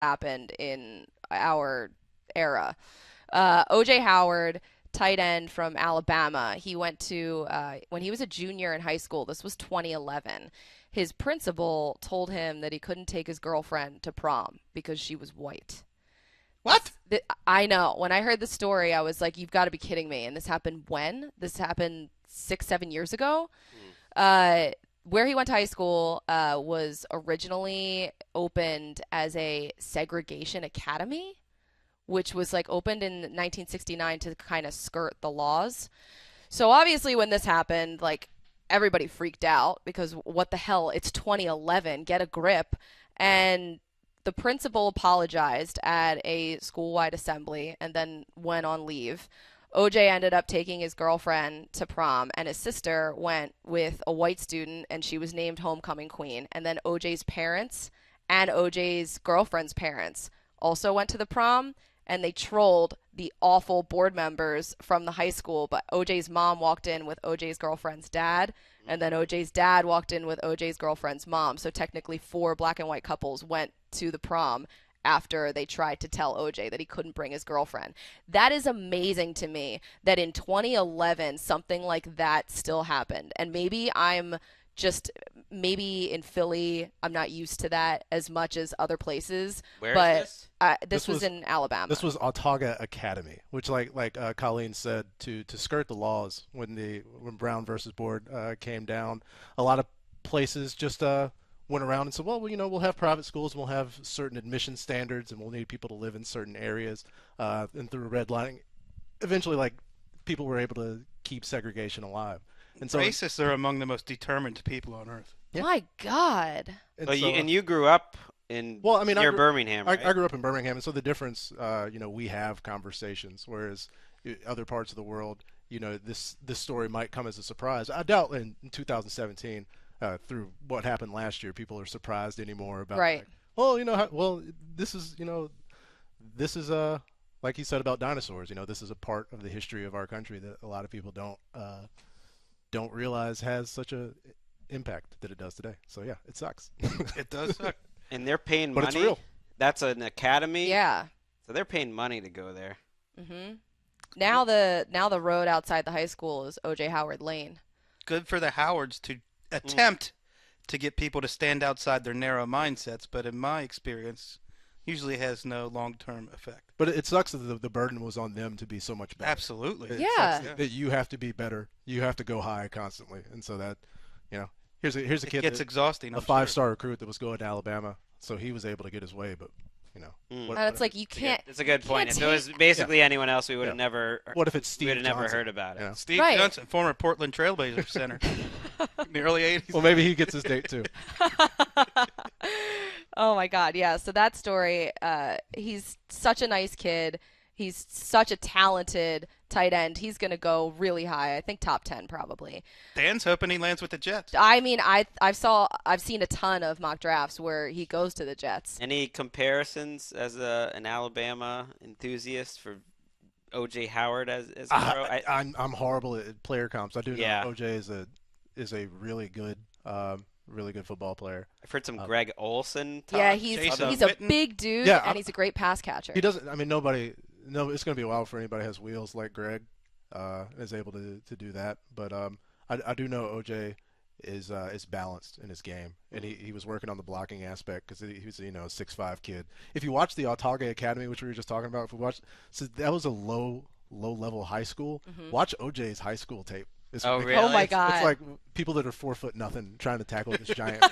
happened in our era. OJ Howard, tight end from Alabama. He went to when he was a junior in high school. This was 2011. His principal told him that he couldn't take his girlfriend to prom because she was white. What? I know. When I heard the story, I was like, "You've got to be kidding me!" And this happened when? This happened 6, 7 years ago. Mm. Uh, where he went to high school was originally opened as a segregation academy, which was like opened in 1969 to kind of skirt the laws. So obviously, when this happened, like everybody freaked out because what the hell? It's 2011. Get a grip. And the principal apologized at a school-wide assembly and then went on leave. OJ ended up taking his girlfriend to prom, and his sister went with a white student, and she was named homecoming queen. And then OJ's parents and OJ's girlfriend's parents also went to the prom, and they trolled the awful board members from the high school. But OJ's mom walked in with OJ's girlfriend's dad, and then OJ's dad walked in with OJ's girlfriend's mom. So technically, four black and white couples went to the prom after they tried to tell OJ that he couldn't bring his girlfriend. That is amazing to me that in 2011 something like that still happened. And maybe in Philly I'm not used to that as much as other places, Where is but this? this This was was in Alabama. this was Autauga Academy, which Colleen said to skirt the laws when Brown versus Board came down, a lot of places just went around and said, well, we'll have private schools and we'll have certain admission standards and we'll need people to live in certain areas, and through redlining, eventually like people were able to keep segregation alive. And so Racists are among the most determined people on earth. Yeah. My God. and But so, you grew up in well, I mean, near Birmingham, right? I grew up in Birmingham, and so the difference, we have conversations, whereas other parts of the world, this story might come as a surprise. I doubt in 2017, through what happened last year, people are surprised anymore about Right. like, well, this is like you said about dinosaurs. This is a part of the history of our country that a lot of people don't realize has such a impact that it does today. So yeah, it sucks. It does suck. And they're paying But money. it's real. That's an academy. Yeah. So they're paying money to go there. Mhm. Now the road outside the high school is OJ Howard Lane. Good for the Howards to attempt to get people to stand outside their narrow mindsets, but in my experience, usually has no long-term effect. But it sucks that the burden was on them to be so much better. Absolutely. It Yeah. sucks that you have to be better. You have to go high constantly, and so that, here's a It kid gets that, exhausting. a I'm sure. five-star recruit that was going to Alabama, so he was able to get his way. But Mm. And it's like you It's a can't. good, it's a good point. can't If it was basically anyone else, we would have Yeah. never. what if it's We Steve would have never Johnson? heard about it. You know? Steve Right. Johnson, former Portland Trailblazers center in the early 80s. Well, maybe he gets his date too. Oh my God, yeah. So that story, he's such a nice kid. He's such a talented tight end. He's gonna go really high. I think top 10 probably. Dan's hoping he lands with the Jets. I mean, I've seen a ton of mock drafts where he goes to the Jets. Any comparisons as an Alabama enthusiast for OJ Howard as a pro? I'm horrible at player comps. I do know Yeah. OJ is a really good football player. I've heard some Um, Greg Olson talk. Yeah, Jason he's a Witten. big dude Yeah, and he's a great pass catcher. He doesn't. I mean, nobody. No, it's going to be a while for anybody who has wheels like Greg is able to do that. But I do know OJ is balanced in his game, and he was working on the blocking aspect because he was a 6'5" kid. If you watch the Autauga Academy, which we were just talking about, if we watch, so that was a low level high school. Watch OJ's high school tape. It's Oh, ridiculous. really? Oh my It's God. like people that are 4 foot nothing trying to tackle this giant.